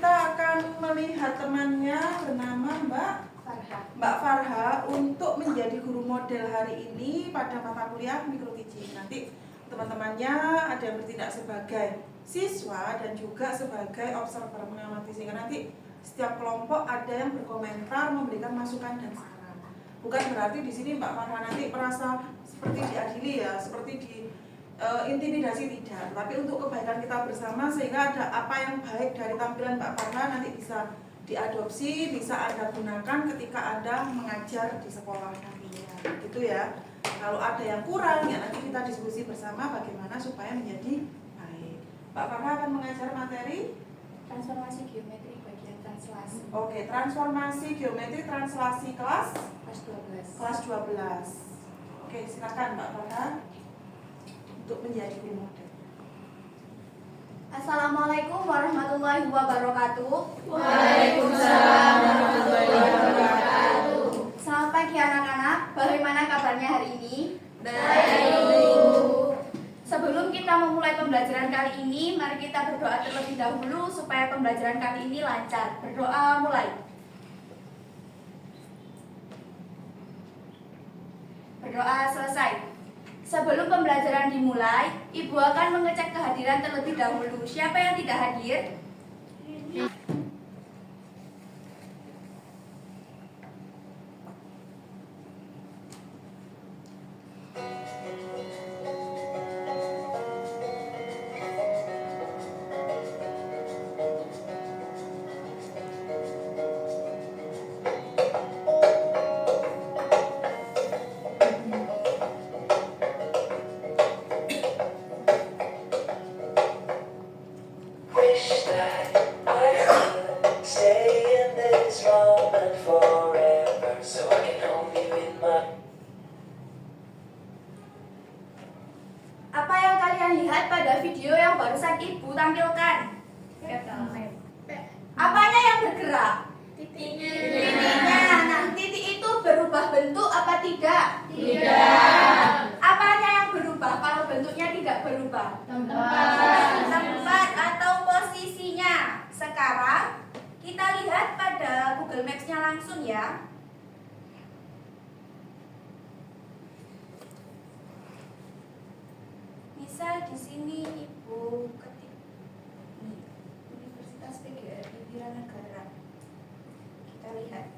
kita akan melihat temannya bernama Mbak Farha untuk menjadi guru model hari ini pada mata kuliah mikro teaching. Nanti teman-temannya ada yang bertindak sebagai siswa dan juga sebagai observer mengamati, sehingga nanti setiap kelompok ada yang berkomentar, memberikan masukan dan saran. Bukan berarti di sini Mbak Farha nanti merasa seperti diadili ya, seperti di intimidasi, tidak, tapi untuk kebaikan kita bersama, sehingga ada apa yang baik dari tampilan Mbak Farha nanti bisa diadopsi, bisa Anda gunakan ketika Anda mengajar di sekolah nantinya, gitu ya. Kalau ada yang kurang ya nanti kita diskusi bersama bagaimana supaya menjadi baik. Mbak Farha akan mengajar materi transformasi geometri bagian translasi. Oke, transformasi geometri translasi kelas 12. Kelas 12. Oke, silakan Mbak Farha untuk menjadi guru model. Assalamualaikum warahmatullahi wabarakatuh. Waalaikumsalam warahmatullahi wabarakatuh. Selamat pagi anak-anak, bagaimana kabarnya hari ini? Baik. Sebelum kita memulai pembelajaran kali ini, mari kita berdoa terlebih dahulu supaya pembelajaran kali ini lancar. Berdoa mulai. Berdoa selesai. Sebelum pembelajaran dimulai, Ibu akan mengecek kehadiran terlebih dahulu. Siapa yang tidak hadir? Apa yang kalian lihat pada video yang barusan Ibu tampilkan? Apanya yang bergerak? Titiknya. Nah, titik itu berubah bentuk apa tidak? Tidak. Apanya yang berubah kalau bentuknya tidak berubah? Tempat atau posisinya. Sekarang kita lihat pada Google Maps-nya langsung ya. Misal di sini Ibu ketik nih, Universitas PGRI Wiranegara. Kita lihat.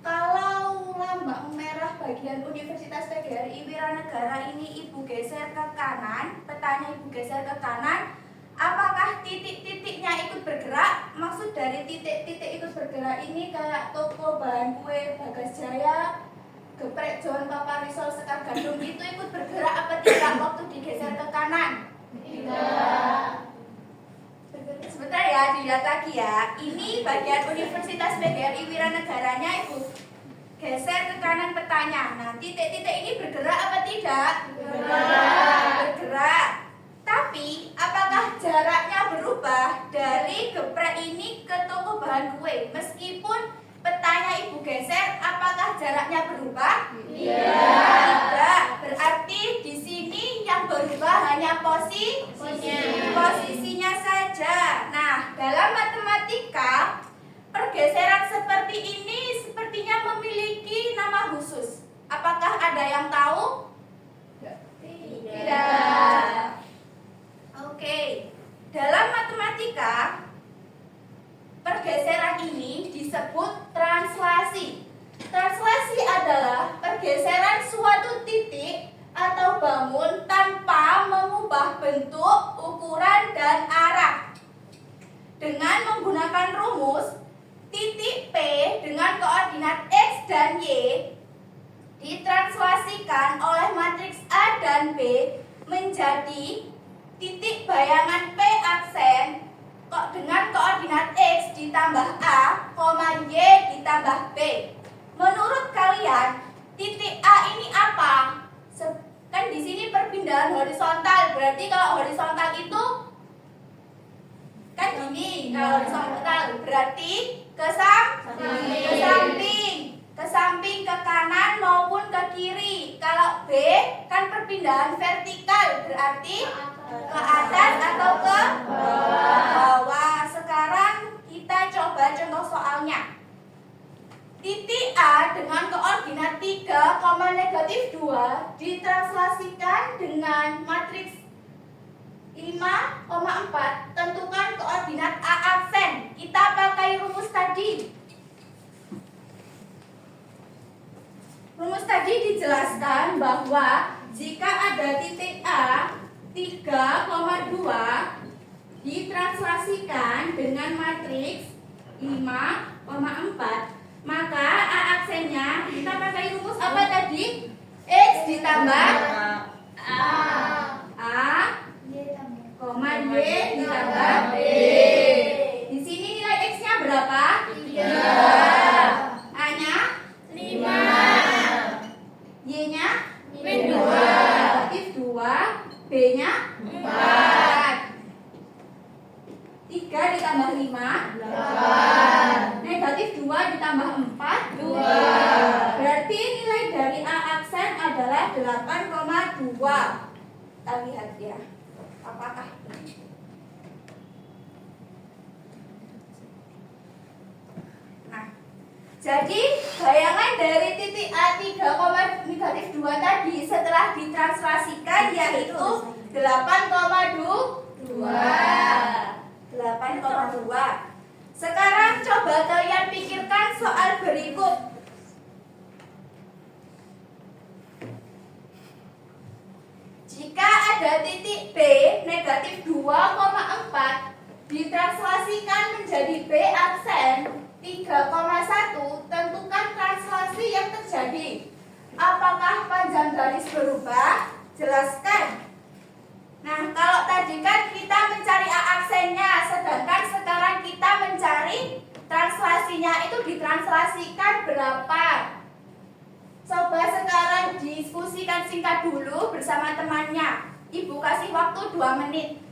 Kalau lambang merah bagian Universitas PGRI Wiranegara ini Ibu geser ke kanan, petanya Ibu geser ke kanan, apakah titik-titiknya ikut bergerak? Maksud dari titik-titik ikut bergerak ini kayak toko bahan kue Bagas Jaya, Geprek John Papa Risol Sekar Gadung itu ikut bergerak apa tidak waktu digeser ke kanan? Tidak. Sebentar ya, dilihat lagi ya. Ini bagian Universitas PGRI Wiranegaranya Ibu geser ke kanan petanya. Nah, titik-titik ini bergerak apa tidak? Bergerak. Tapi apakah jaraknya berubah dari geprek ini ke toko bahan kue? Meskipun petanya Ibu geser, apakah jaraknya berubah? Tidak. Berarti di sini yang berubah hanya posisinya saja. Nah, dalam matematika, pergeseran seperti ini sepertinya memiliki nama khusus. Apakah ada yang tahu? Tidak. Oke. Dalam matematika, pergeseran ini disebut translasi. Translasi adalah pergeseran suatu titik atau bangun tanpa mengubah bentuk, ukuran, dan arah. Dengan menggunakan rumus, titik P dengan koordinat X dan Y ditranslasikan oleh matriks A dan B menjadi titik bayangan P aksen dengan koordinat X ditambah A, Y ditambah B. Menurut kalian, titik A ini apa? Kan di sini perpindahan horizontal, berarti kalau horizontal itu kan gini. Kalau horizontal berarti ke samping, ke kanan maupun ke kiri. Kalau B kan perpindahan vertikal, berarti ke atas atau ke bawah. Rumus tadi dijelaskan bahwa jika ada titik A 3,2 ditranslasikan dengan matriks 5,4, maka A aksennya kita pakai rumus apa tadi? X ditambah A, koma Y ditambah B. Di sini nilai X-nya berapa? 3. A-nya 5. Y-nya negatif 2. B-nya 4. 3 ditambah 5 8. Negatif 2 ditambah 4 2. Berarti nilai dari A aksen adalah 8,2. Kita lihat ya, apakah nah, jadi bayangan dari titik A 3,-2 tadi setelah ditranslasikan yaitu 8,2. Sekarang coba kalian pikirkan soal berikut. Jika ada titik B negatif 2,4 ditranslasikan menjadi B aksen 3,1, tentukan translasi yang terjadi. Apakah panjang garis berubah? Jelaskan. Nah, kalau tadi kan kita mencari A aksennya, sedangkan sekarang kita mencari translasinya, itu ditranslasikan berapa? Coba sekarang diskusikan singkat dulu bersama temannya. Ibu kasih waktu 2 menit.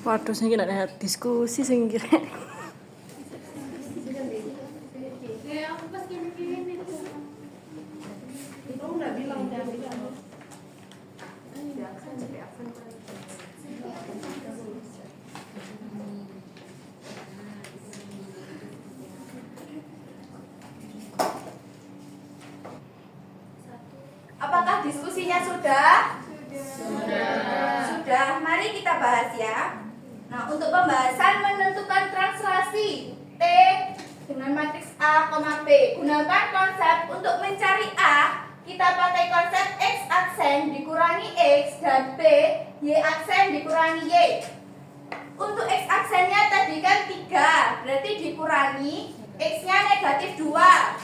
Waduh, saya kira ada diskusi saya kira. Apakah diskusinya sudah? Sudah. Mari kita bahas ya. Nah, untuk pembahasan menentukan translasi T dengan matriks A, B, gunakan konsep untuk mencari A. Kita pakai konsep X aksen dikurangi X dan B, Y aksen dikurangi Y. Untuk X aksennya tadi kan 3, berarti dikurangi X-nya negatif 2,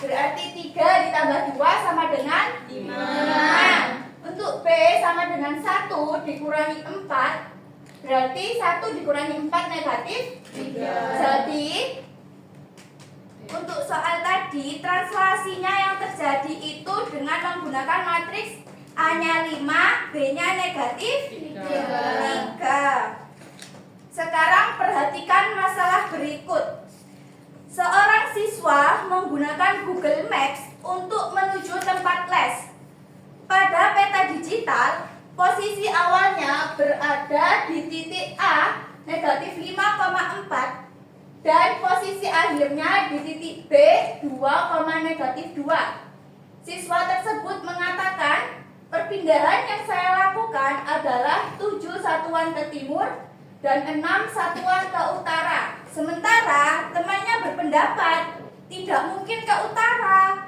berarti 3 ditambah 2 sama dengan 5. Untuk B sama dengan 1 dikurangi 4, berarti 1 dikurangi 4 negatif 3. Jadi untuk soal tadi translasinya yang terjadi itu dengan menggunakan matriks A-nya 5, B-nya negatif 3. Sekarang perhatikan masalah berikut. Seorang siswa menggunakan Google Maps untuk menuju tempat les. Pada peta digital, posisi awalnya berada di titik A negatif 5,4 dan posisi akhirnya di titik B 2,-2. Siswa tersebut mengatakan perpindahan yang saya lakukan adalah 7 satuan ke timur dan 6 satuan ke utara. Sementara temannya berpendapat tidak mungkin ke utara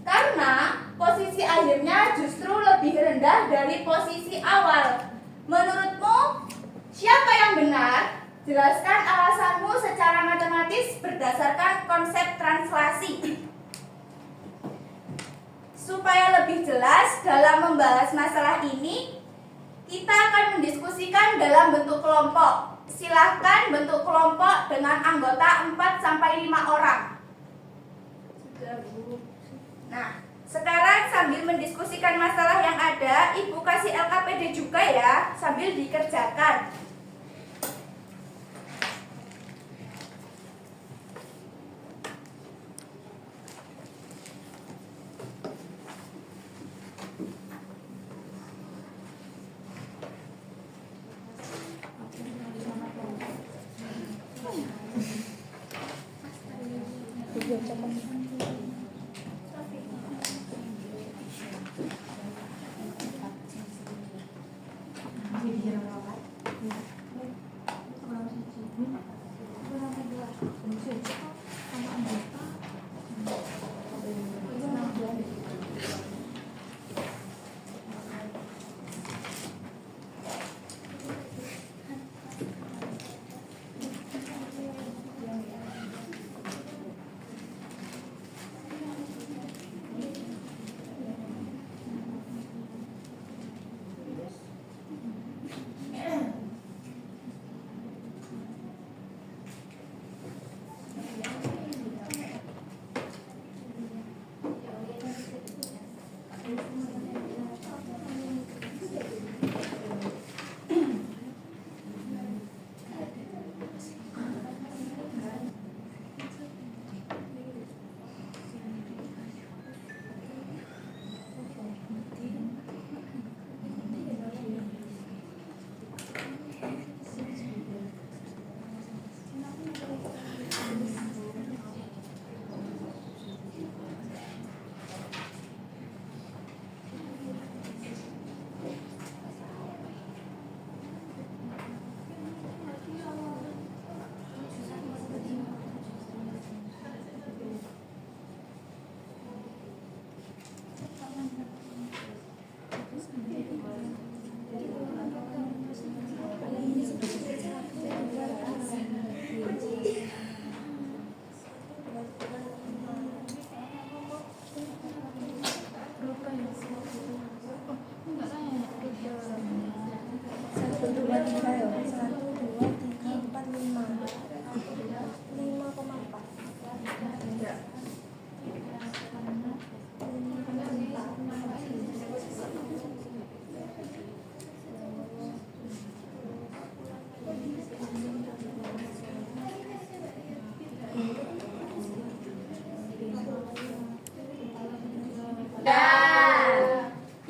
karena posisi akhirnya justru lebih rendah dari posisi awal. Menurutmu siapa yang benar? Jelaskan alasanmu secara matematis berdasarkan konsep translasi. Supaya lebih jelas dalam membahas masalah ini, kita akan mendiskusikan dalam bentuk kelompok. Silahkan bentuk kelompok dengan anggota 4-5 orang. Nah, sekarang sambil mendiskusikan masalah yang ada, Ibu kasih LKPD juga ya, sambil dikerjakan.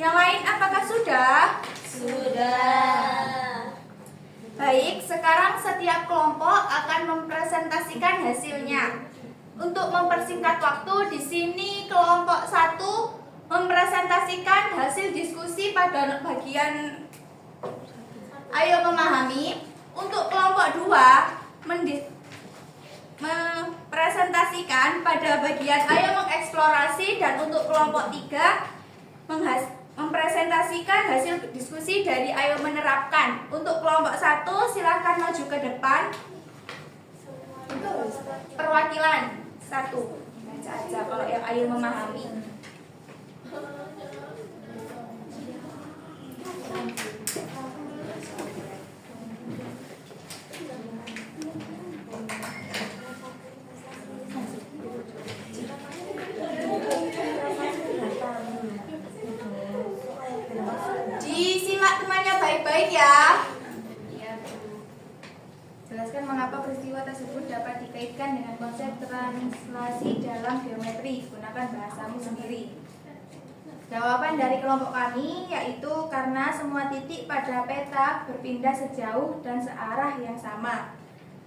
Yang lain apakah sudah? Sudah. Baik, sekarang setiap kelompok akan mempresentasikan hasilnya. Untuk mempersingkat waktu, di sini kelompok 1 mempresentasikan hasil diskusi pada bagian Ayo Memahami. Untuk kelompok 2 mempresentasikan pada bagian Ayo Mengeksplorasi, dan untuk kelompok 3 mempresentasikan hasil diskusi dari Ayo Menerapkan. Untuk kelompok 1 silakan maju ke depan. Perwakilan 1 baca aja kalau yang Ayo Memahami. Disimak temannya baik-baik ya. Jelaskan mengapa peristiwa tersebut dapat dikaitkan dengan konsep translasi dalam geometri. Gunakan bahasamu sendiri. Jawaban dari kelompok kami yaitu karena semua titik pada peta berpindah sejauh dan searah yang sama.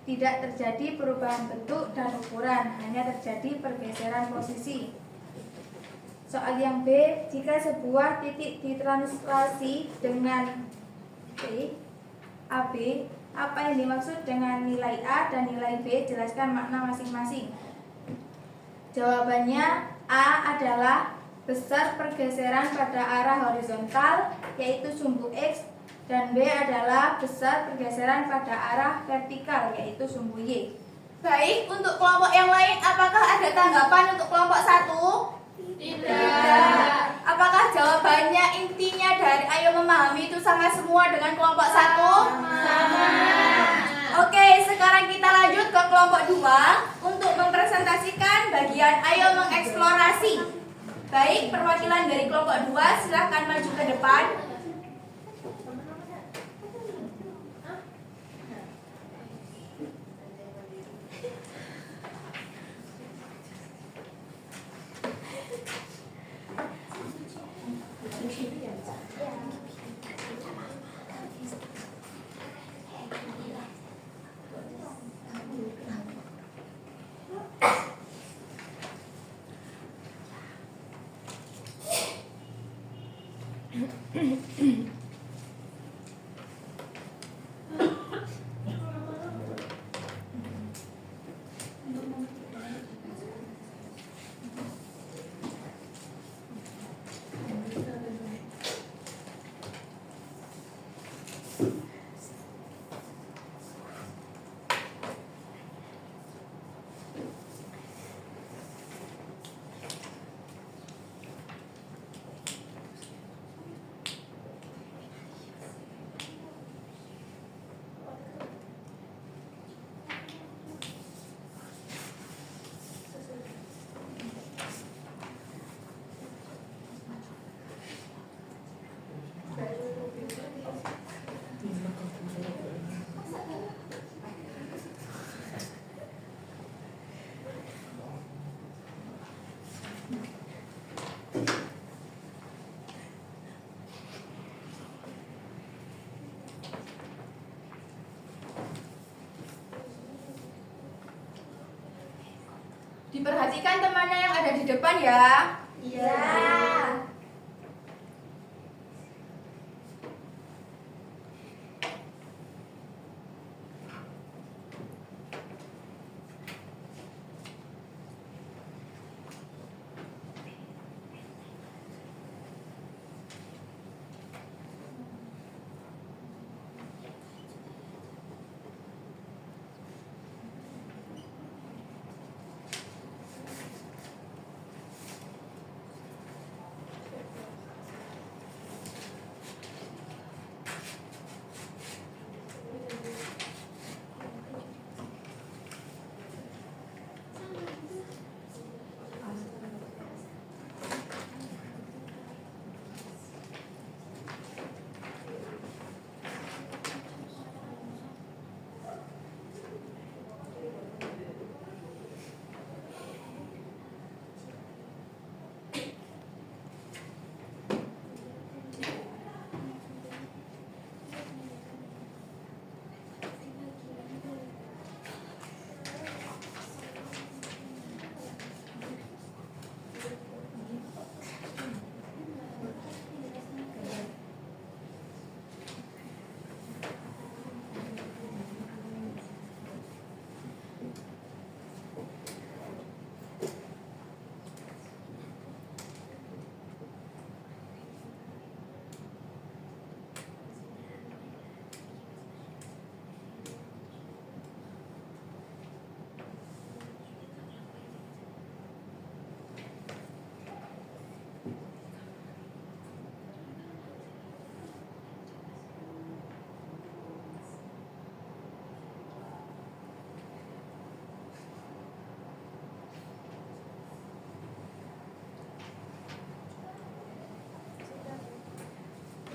Tidak terjadi perubahan bentuk dan ukuran, hanya terjadi pergeseran posisi. Soal yang B, jika sebuah titik ditranslasi dengan B, AB, apa yang dimaksud dengan nilai A dan nilai B? Jelaskan makna masing-masing. Jawabannya A adalah besar pergeseran pada arah horizontal, yaitu sumbu X, dan B adalah besar pergeseran pada arah vertikal, yaitu sumbu Y. Baik, untuk kelompok yang lain, apakah ada tanggapan untuk kelompok 1? Tidak. Apakah jawabannya intinya dari Ayo Memahami itu sama semua dengan kelompok 1? Sama. Oke, sekarang kita lanjut ke kelompok 2 untuk mempresentasikan bagian Ayo Mengeksplorasi. Baik, perwakilan dari kelompok 2 silahkan maju ke depan. Diperhatikan temannya yang ada di depan ya. Iya.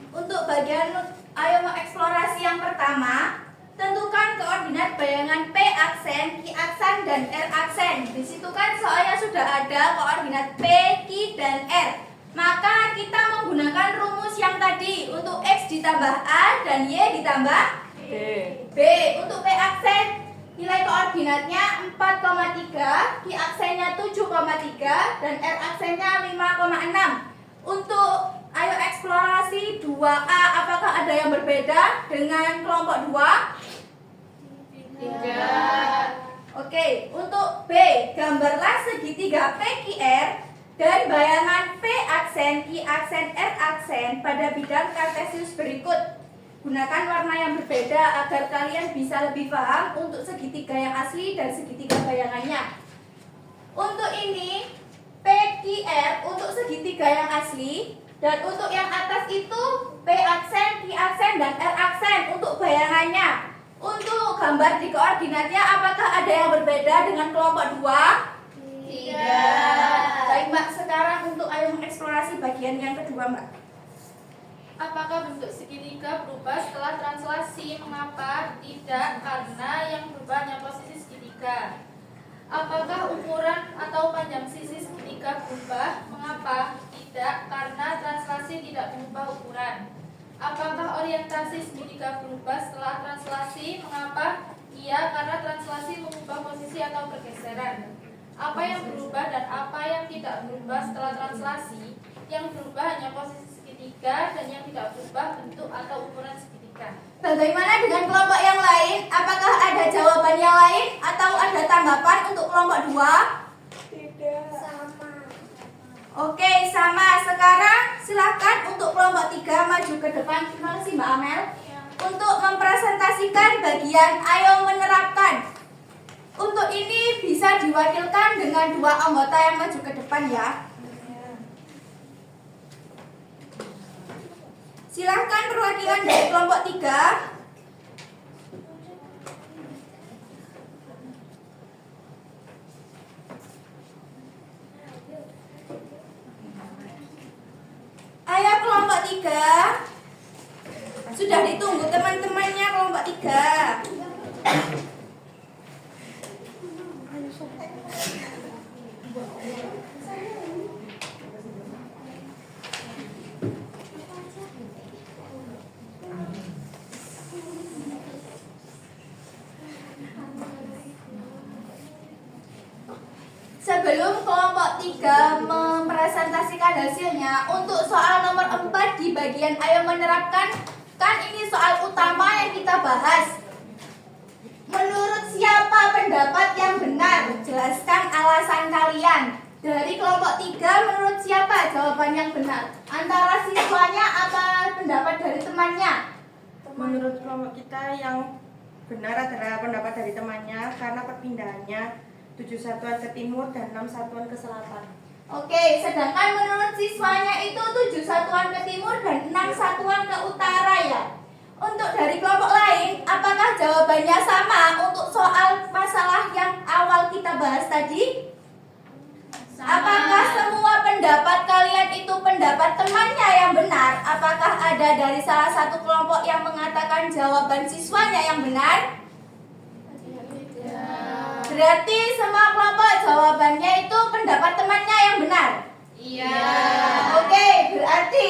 Untuk bagian ayo mengeksplorasi yang pertama, tentukan koordinat bayangan P aksen, Q aksen, dan R aksen. Di situ kan soalnya sudah ada koordinat P, Q, dan R. Maka kita menggunakan rumus yang tadi untuk X ditambah A dan Y ditambah B. Untuk P aksen, nilai koordinatnya 4,3, Q aksennya 7,3, dan R aksennya 5,6. Untuk ayo eksplorasi 2A, apakah ada yang berbeda dengan kelompok 2? Tidak. Oke, untuk B, gambarlah segitiga PQR dan bayangan P aksen, Q aksen, R aksen pada bidang kartesius berikut. Gunakan warna yang berbeda agar kalian bisa lebih paham untuk segitiga yang asli dan segitiga bayangannya. Untuk ini, PQR untuk segitiga yang asli, dan untuk yang atas itu P aksen, Q aksen, dan R aksen untuk bayangannya. Untuk gambar di koordinatnya, apakah ada yang berbeda dengan kelompok 2? Tidak. Baik Mbak, sekarang untuk ayo mengeksplorasi bagian yang kedua Mbak. Apakah bentuk segitiga berubah setelah translasi? Mengapa tidak? Karena yang berubah hanya posisi segitiga. Apakah ukuran atau panjang sisi segitiga berubah? Mengapa tidak? Karena translasi tidak mengubah ukuran. Apakah orientasi segitiga berubah setelah translasi? Mengapa? Iya, karena translasi mengubah posisi atau pergeseran. Apa yang berubah dan apa yang tidak berubah setelah translasi? Yang berubah hanya posisi segitiga dan yang tidak berubah bentuk atau ukuran segitiga. Bagaimana dengan kelompok yang lain? Apakah ada jawaban yang lain atau ada tanggapan untuk kelompok 2? Tidak. Sama. Oke, sama. Sekarang silakan untuk kelompok 3 maju ke depan. Terima kasih Mbak Amel. Untuk mempresentasikan bagian ayo menerapkan. Untuk ini bisa diwakilkan dengan 2 anggota yang maju ke depan ya. Silahkan perwakilan dari kelompok 3. Ayo kelompok 3. Sudah ditunggu teman-temannya kelompok 3. Sebelum kelompok 3 mempresentasikan hasilnya, untuk soal nomor 4 di bagian ayo menerapkan, kan ini soal utama yang kita bahas. Menurut siapa pendapat yang benar? Jelaskan alasan kalian. Dari kelompok 3 menurut siapa jawaban yang benar? Antara siswanya apa pendapat dari temannya? Menurut kelompok kita yang benar adalah pendapat dari temannya karena perpindahannya 7 satuan ke timur dan 6 satuan ke selatan. Oke, sedangkan menurut siswanya itu 7 satuan ke timur dan 6 satuan ke utara ya. Untuk dari kelompok lain, apakah jawabannya sama untuk soal masalah yang awal kita bahas tadi? Apakah semua pendapat kalian itu pendapat temannya yang benar? Apakah ada dari salah satu kelompok yang mengatakan jawaban siswanya yang benar? Berarti semua kelompok jawabannya itu pendapat temannya yang benar? Iya. Oke, berarti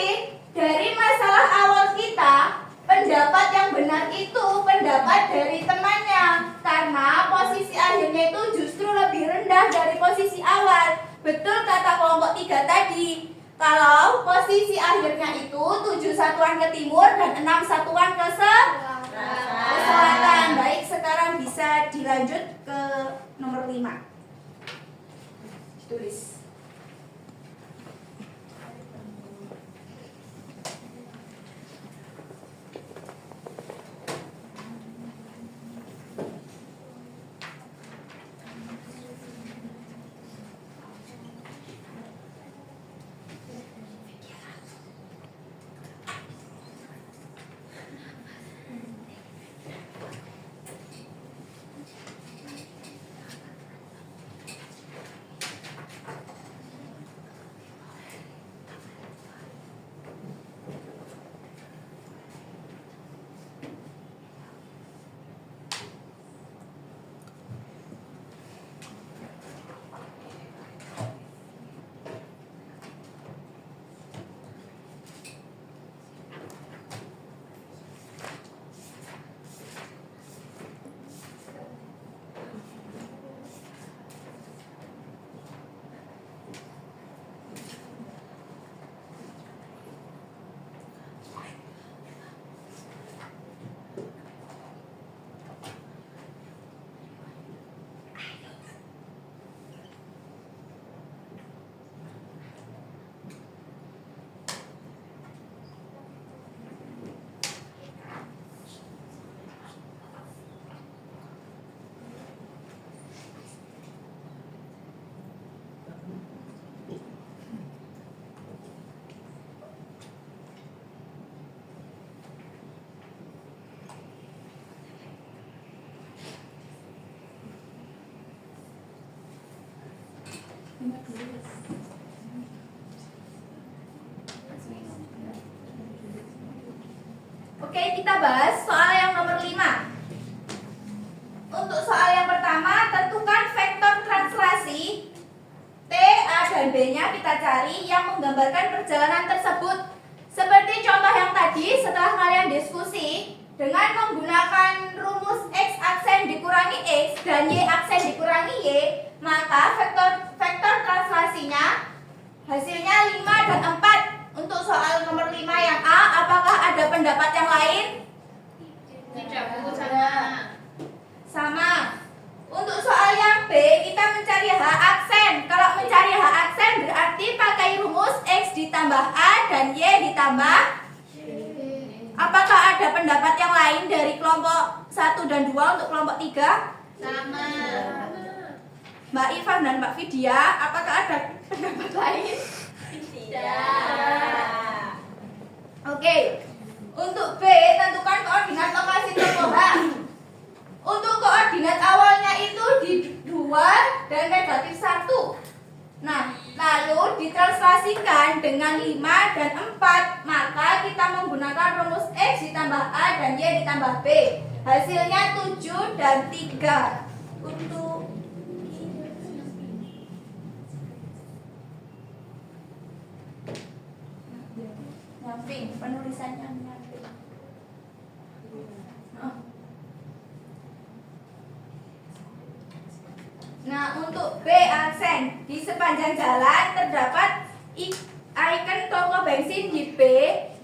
dari masalah awal kita, pendapat yang benar itu pendapat dari temannya. Karena posisi akhirnya itu justru lebih rendah dari posisi awal. Betul kata kelompok 3 tadi. Kalau posisi akhirnya itu 7 satuan ke timur dan 6 satuan ke selatan. Baik, sekarang bisa dilanjut ke nomor 5. Tulis. Oke, kita bahas soal yang nomor 5. Untuk soal yang pertama, tentukan vektor translasi T, A, dan B-nya kita cari yang menggambarkan perjalanan tersebut. Seperti contoh yang tadi, setelah kalian diskusi, dengan menggunakan rumus X aksen dikurangi X dan Y aksen dikurangi Y, maka vektor translasinya hasilnya 5 dan 4. Untuk soal nomor 5 yang A, apakah ada pendapat yang lain? Tidak, Bu, sama. Sama. Untuk soal yang B, kita mencari H aksen. Kalau mencari H aksen berarti pakai rumus X ditambah A dan Y ditambah. Apakah ada pendapat yang lain dari kelompok 1 dan 2 untuk kelompok 3? Sama. Mbak Ivan dan Mbak Vidya, apakah ada pendapat lain? Tidak. Oke. Untuk B, tentukan koordinat lokasi toko H. Untuk koordinat awalnya itu di 2 dan negatif 1. Nah, lalu ditranslasikan dengan 5 dan 4. Maka kita menggunakan rumus X ditambah A dan Y ditambah B. Hasilnya 7 dan 3. Untuk nyamping, penulisannya nyamping. Nah, untuk B aksen, di sepanjang jalan terdapat ikon toko bensin di B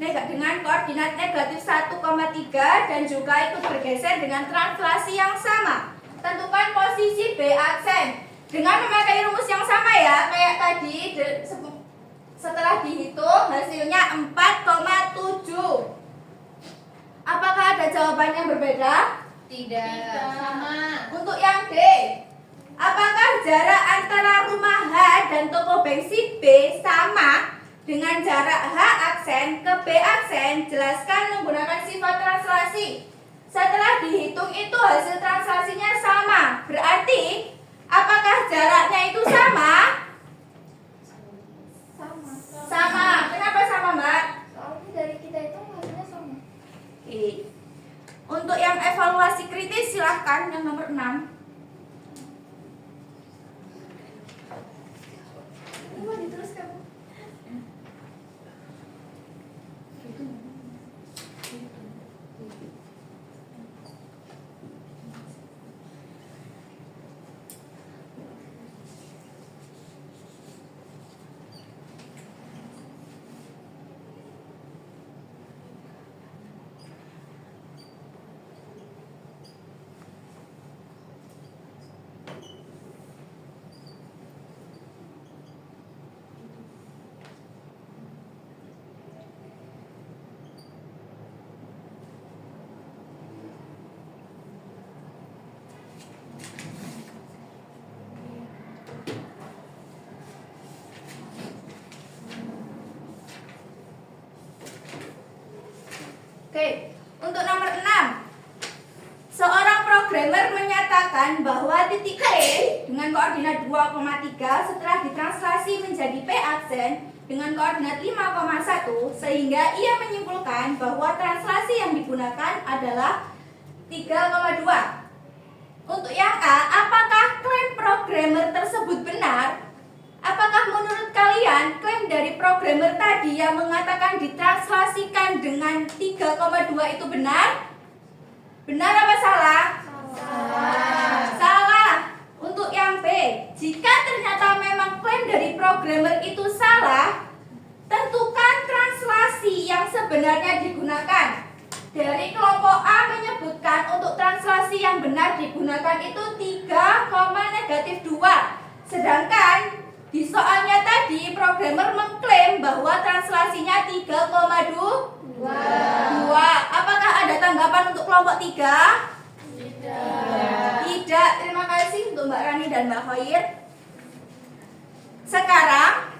dengan koordinat negatif 1,3 dan juga ikut bergeser dengan translasi yang sama. Tentukan posisi B aksen dengan memakai rumus yang sama ya, kayak tadi. Setelah dihitung hasilnya 4,7. Apakah ada jawaban yang berbeda? Tidak. Sama. Untuk yang D, apakah jarak antara rumah H dan toko bensin B sama dengan jarak H aksen ke B aksen? Jelaskan menggunakan sifat translasi. Setelah dihitung itu hasil translasinya sama. Berarti apakah jaraknya itu sama? Sama. Kenapa sama, Mbak? Soalnya dari kita itu hasilnya sama. Oke. Untuk yang evaluasi kritis silahkan yang nomor 6. Mau diteruskan? Oke, untuk nomor 6. Seorang programmer menyatakan bahwa titik P dengan koordinat 2,3 setelah ditranslasi menjadi P aksen dengan koordinat 5,1 sehingga ia menyimpulkan bahwa translasi yang digunakan adalah 3,2. Untuk yang A, apakah klaim programmer tersebut benar? Apakah menurut kalian klaim dari programmer tadi yang mengatakan ditranslasikan dengan 3,2 itu benar? Benar apa salah? Salah. Untuk yang B, jika ternyata memang klaim dari programmer itu salah, tentukan translasi yang sebenarnya digunakan. Dari kelompok A menyebutkan untuk translasi yang benar digunakan itu 3,-2. Sedangkan di soalnya tadi programmer mengklaim bahwa translasinya 3,2. Apakah ada tanggapan untuk kelompok 3? Tidak. Terima kasih untuk Mbak Rani dan Mbak Khair. Sekarang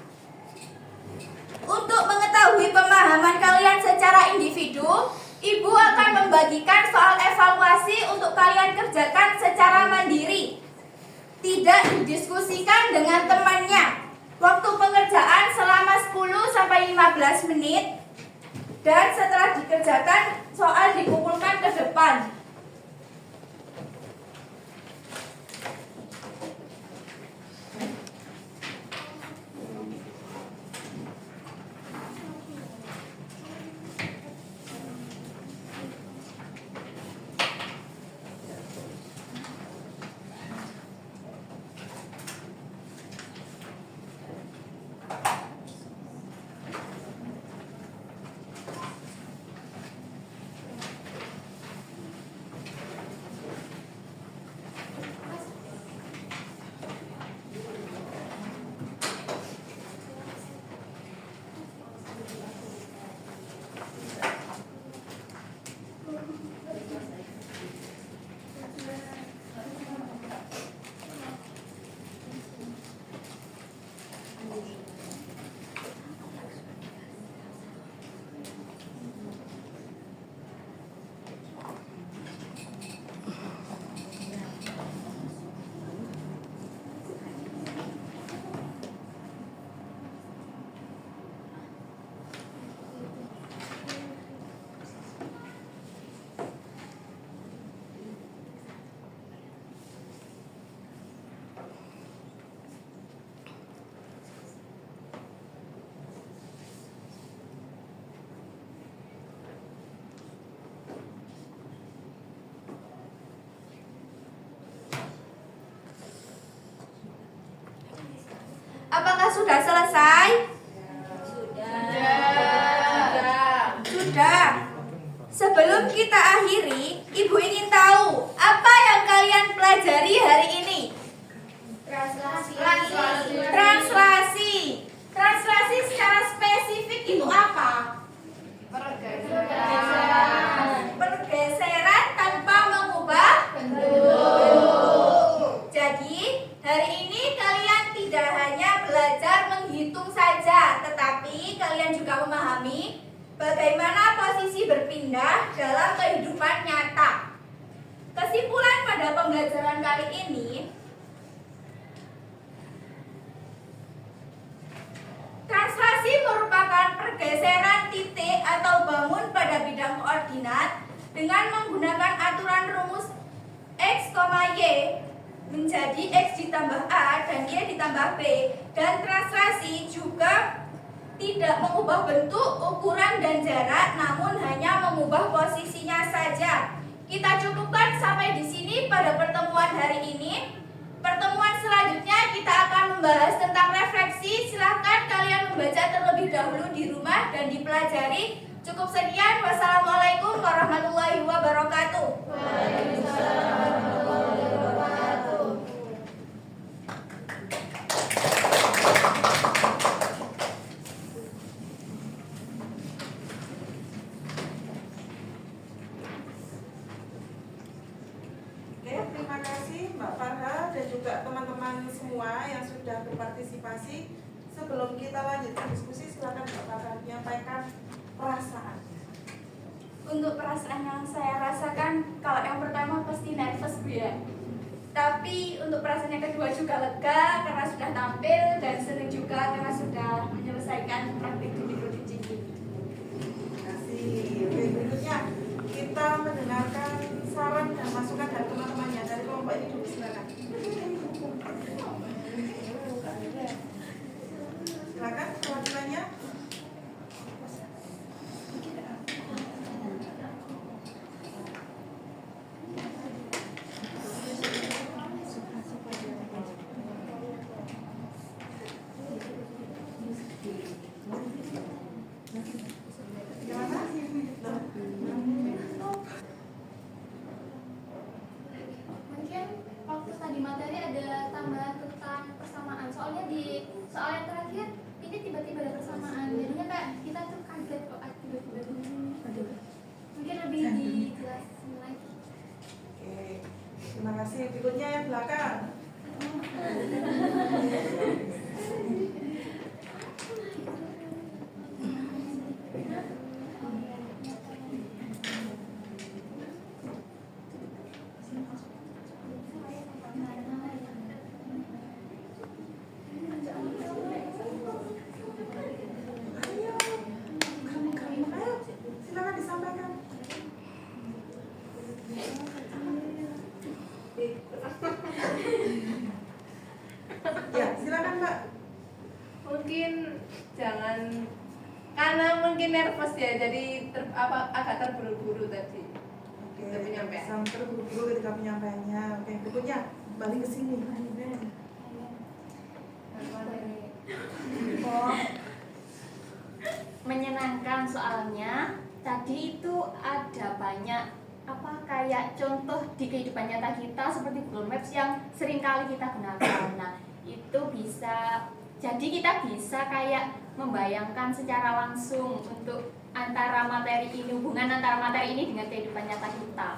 untuk mengetahui pemahaman kalian secara individu, Ibu akan membagikan soal evaluasi untuk kalian kerjakan secara mandiri. Tidak didiskusikan dengan temannya. Waktu pengerjaan selama 10-15 menit. Dan setelah dikerjakan, soal dikumpulkan ke depan. sudah selesai? Sudah. Sebelum kita akhiri, Ibu ingin tahu apa yang kalian pelajari hari ini? Translasi. Translasi secara spesifik itu apa? Pergeseran tanpa mengubah bentuk. Jadi, hari ini kalian tidak hanya belajar menghitung saja, tetapi kalian juga memahami bagaimana posisi berpindah dalam kehidupan nyata. Kesimpulan pada pembelajaran kali ini, translasi merupakan pergeseran titik atau bangun pada bidang koordinat dengan menggunakan aturan rumus X, Y menjadi X ditambah A dan Y ditambah B. Dan translasi juga tidak mengubah bentuk, ukuran, dan jarak, namun hanya mengubah posisinya saja. Kita cukupkan sampai di sini pada pertemuan hari ini. Pertemuan selanjutnya kita akan membahas tentang refleksi. Silakan kalian membaca terlebih dahulu di rumah dan dipelajari. Cukup sekian. Wassalamualaikum warahmatullahi wabarakatuh. Oke, terima kasih Mbak Farha dan juga teman-teman semua yang sudah berpartisipasi. Sebelum kita lanjutkan diskusi, silakan Mbak Farha menyampaikan perasaan. Untuk perasaan yang saya rasakan, kalau yang pertama pasti nervous Bu ya. Tapi untuk perasaan yang kedua juga lega karena sudah tampil, dan senang juga karena sudah menyelesaikan praktik di mikroteaching. Terima kasih. Oke, berikutnya kita mendengarkan saran dan masukan dari teman-temannya dari kelompok ini dulu, silakan. Silakan kewajibannya. Mungkin waktu tadi materi ada tambahan tentang persamaan. Soalnya di soal yang terakhir ini tiba-tiba ada persamaan. Jadinya kayak kita tuh kaget kok tiba-tiba begini. Mungkin lebih dijelasin lagi. Oke, terima kasih. Berikutnya yang belakang. Ayo, silakan disampaikan. Ya, silakan Mbak. Mungkin jangan, karena mungkin nervous ya, jadi agak terburu-buru tadi. Oke, Kita penyampaian. sampai terburu-buru ketika penyampaiannya. Oke, berikutnya balik ke sini. Menyenangkan soalnya tadi itu ada banyak kayak contoh di kehidupan nyata kita seperti Google Maps yang sering kali kita gunakan. Nah, itu bisa jadi kita bisa kayak membayangkan secara langsung untuk antara materi ini, hubungan antara materi ini dengan kehidupan nyata kita.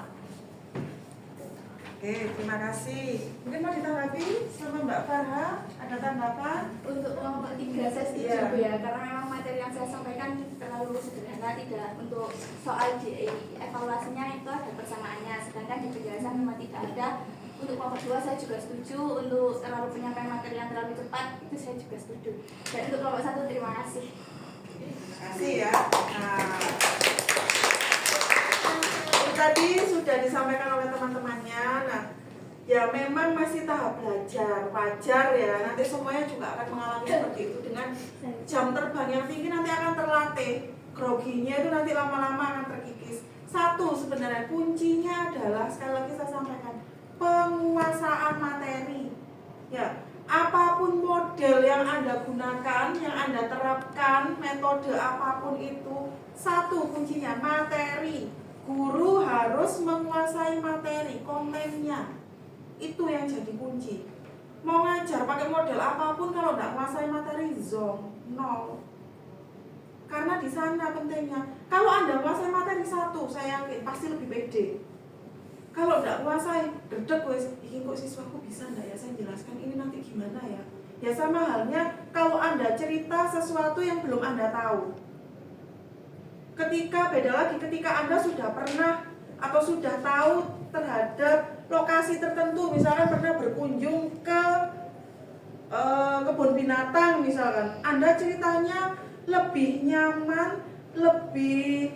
Oke, terima kasih. Mungkin mau ditanggapi sama Mbak Farha, ada tanggapan? Untuk kelompok 3 saya setuju Bu ya, karena memang materi yang saya sampaikan terlalu sederhana, tidak untuk soal di evaluasinya itu ada persamaannya, sedangkan di penjelasan memang tidak ada. Untuk kelompok 2 saya juga setuju, untuk terlalu penyampaian materi yang terlalu cepat itu saya juga setuju. Dan untuk kelompok 1 terima kasih. Terima kasih ya. Nah, itu tadi sudah disampaikan oleh teman-temannya. Nah, ya memang masih tahap belajar, wajar ya. Nanti semuanya juga akan mengalami seperti itu dengan jam terbang yang tinggi nanti akan terlatih. Groginya itu nanti lama-lama akan terkikis. Satu sebenarnya kuncinya adalah sekali lagi saya sampaikan penguasaan materi. Ya, apapun model yang Anda gunakan, yang Anda terapkan, metode apapun itu, satu kuncinya materi. Guru harus menguasai materi, kontennya. Itu yang jadi kunci. Mau ngajar pakai model apapun kalau nggak menguasai materi, zong, nol. Karena di sana pentingnya. Kalau Anda menguasai materi satu, saya yakin pasti lebih pede. Kalau nggak menguasai, dedek wes, ini kok siswaku bisa nggak ya saya jelaskan ini nanti gimana ya? Ya sama halnya kalau Anda cerita sesuatu yang belum Anda tahu. Ketika beda lagi ketika Anda sudah pernah atau sudah tahu terhadap lokasi tertentu, misalkan pernah berkunjung ke kebun binatang misalkan, Anda ceritanya lebih nyaman, lebih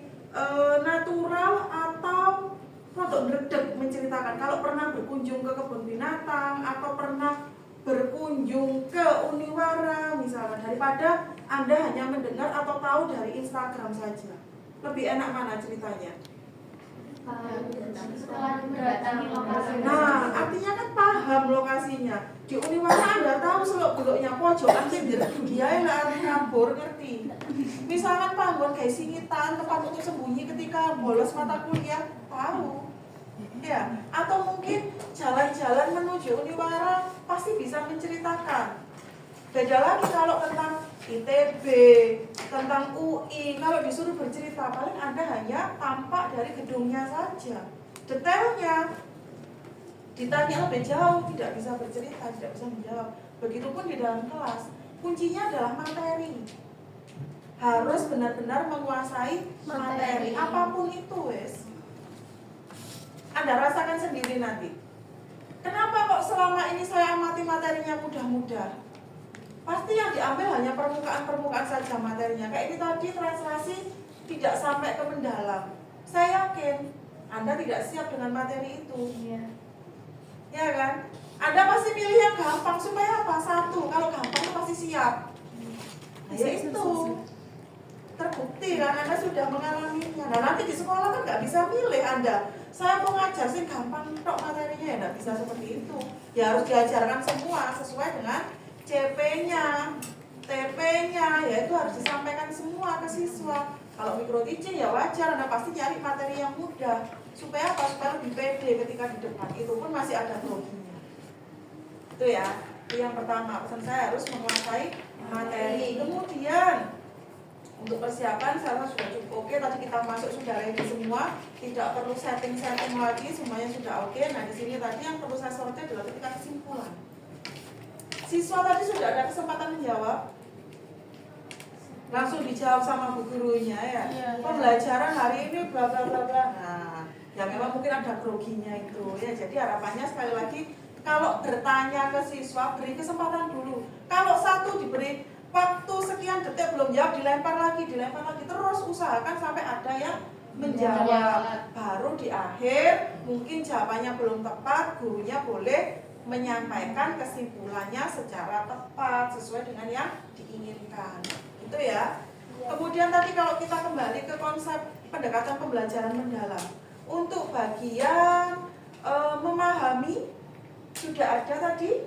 natural atau untuk ngedek menceritakan kalau pernah berkunjung ke kebun binatang atau pernah berkunjung ke Uniwara misalkan, daripada Anda hanya mendengar atau tahu dari Instagram saja. Lebih enak mana ceritanya? Setelah mendatangi lokasi. Nah, artinya kan paham lokasinya. Di Uniwara Anda tahu seluk-beluknya pojokan pinggir dia yang ngabur ngerti. Misalkan panggon kayak singitan, tempat untuk sembunyi ketika bolos mata kuliah, tahu. Ya, atau mungkin jalan-jalan menuju Uniwara pasti bisa menceritakan. Beda lagi kalau tentang ITB, tentang UI, kalau disuruh bercerita paling Anda hanya tampak dari gedungnya saja. Detailnya ditanya lebih jauh tidak bisa bercerita, tidak bisa menjawab. Begitupun di dalam kelas, kuncinya adalah materi. Harus benar-benar menguasai materi apapun itu, wes. Anda rasakan sendiri nanti. Kenapa kok selama ini saya amati materinya mudah-mudah? Pasti yang diambil hanya permukaan-permukaan saja materinya. Kayak ini tadi translasi tidak sampai ke mendalam. Saya yakin Anda tidak siap dengan materi itu. Iya. Ya kan? Anda pasti pilih yang gampang supaya apa? Satu, kalau gampang itu pasti siap. Nah, ya itu terbukti kan Anda sudah mengalaminya. Nah nanti di sekolah kan nggak bisa milih Anda. Saya mau ngajar sih gampang tok materinya ya nggak bisa seperti itu. Ya harus diajarkan semua sesuai dengan CP-nya, TP-nya, ya itu harus disampaikan semua ke siswa. Kalau micro teaching ya wajar, Anda pasti cari materi yang mudah. Supaya apa? Supaya lebih pede ketika di depan. Itu pun masih ada groginya. Itu ya, itu yang pertama. Pesan saya harus menguasai materi. Kemudian untuk persiapan saya rasa sudah cukup oke. Tadi kita masuk sudah ready semua, tidak perlu setting-setting lagi, semuanya sudah oke. Nah di sini tadi yang perlu saya soroti adalah ketika kesimpulan. Siswa tadi sudah ada kesempatan menjawab, langsung dijawab sama bu gurunya ya. Pembelajaran hari ini bla bla bla bla. Nah, ya memang mungkin ada groginya itu ya. Jadi harapannya sekali lagi kalau bertanya ke siswa beri kesempatan dulu. Kalau satu diberi waktu sekian detik belum jawab, dilempar lagi terus usahakan sampai ada yang menjawab. Baru di akhir mungkin jawabannya belum tepat, gurunya boleh menyampaikan kesimpulannya secara tepat sesuai dengan yang diinginkan. Itu ya. Kemudian tadi kalau kita kembali ke konsep pendekatan pembelajaran mendalam, untuk bagian memahami sudah ada tadi?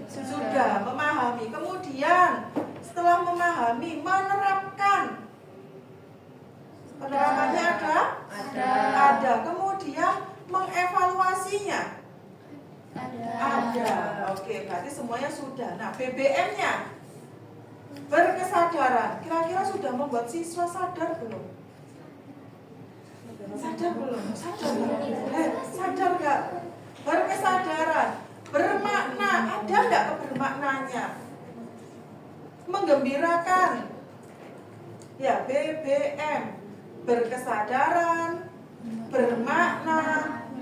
Sudah memahami. Kemudian setelah memahami, menerapkan. Penerapannya ada? Ada. Kemudian mengevaluasinya? Ada. Oke, berarti semuanya sudah. Nah, BBM-nya berkesadaran. Kira-kira sudah membuat siswa sadar belum? Sadar belum? Sadar nggak? Berkesadaran, bermakna. Ada nggak kebermaknanya? Menggembirakan. Ya, BBM berkesadaran, bermakna,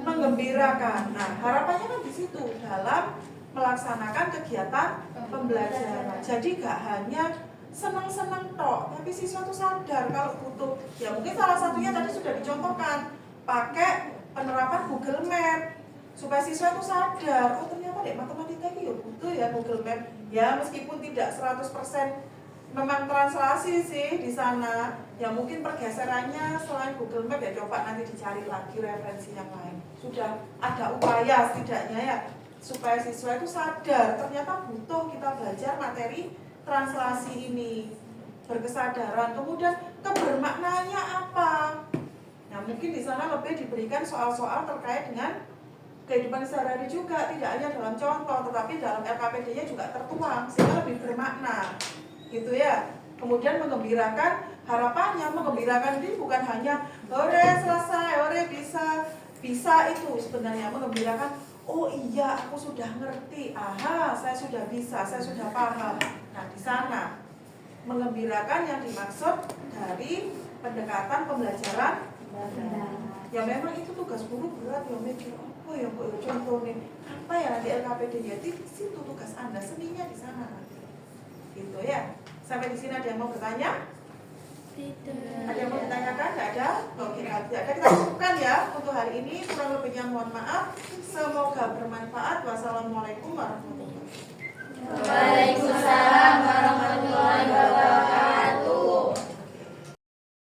menggembirakan. Nah, harapannya kan di situ dalam melaksanakan kegiatan pembelajaran. Jadi gak hanya senang-senang tok, tapi siswa tuh sadar kalau butuh. Ya mungkin salah satunya tadi sudah dicontohkan, pakai penerapan Google Map supaya siswa tuh sadar, oh ternyata dek matematika ini ya butuh ya Google Map. Ya meskipun tidak 100% memang translasi sih di sana. Ya mungkin pergeserannya selain Google Map ya coba nanti dicari lagi referensi yang lain. Sudah ada upaya setidaknya ya supaya siswa itu sadar ternyata butuh kita belajar materi translasi ini, berkesadaran. Kemudian kebermaknanya apa? Nah, mungkin di sana lebih diberikan soal-soal terkait dengan kehidupan sehari-hari juga, tidak hanya dalam contoh, tetapi dalam LKPD-nya juga tertuang, sehingga lebih bermakna, gitu ya. Kemudian menggembirakan, harapannya menggembirakan ini bukan hanya hore selesai, hore bisa itu sebenarnya menggembirakan. Oh iya, aku sudah ngerti, aha, saya sudah bisa, saya sudah paham. Nah, di sana menggembirakan yang dimaksud dari pendekatan pembelajaran. Ya memang itu tugas guru berat ya, mikir oh ya kok contoh nih apa ya nanti LKPD-nya di situ tugas Anda, seninya di sana nanti. Gitu ya. Sampai di sini ada yang mau bertanya? Tidak. Ada yang mau ditanyakan? Tidak ada? Oke, tidak ada. Kita cukupkan ya untuk hari ini. Kurang lebihnya mohon maaf. Semoga bermanfaat. Wassalamualaikum warahmatullahi wabarakatuh. Waalaikumsalam.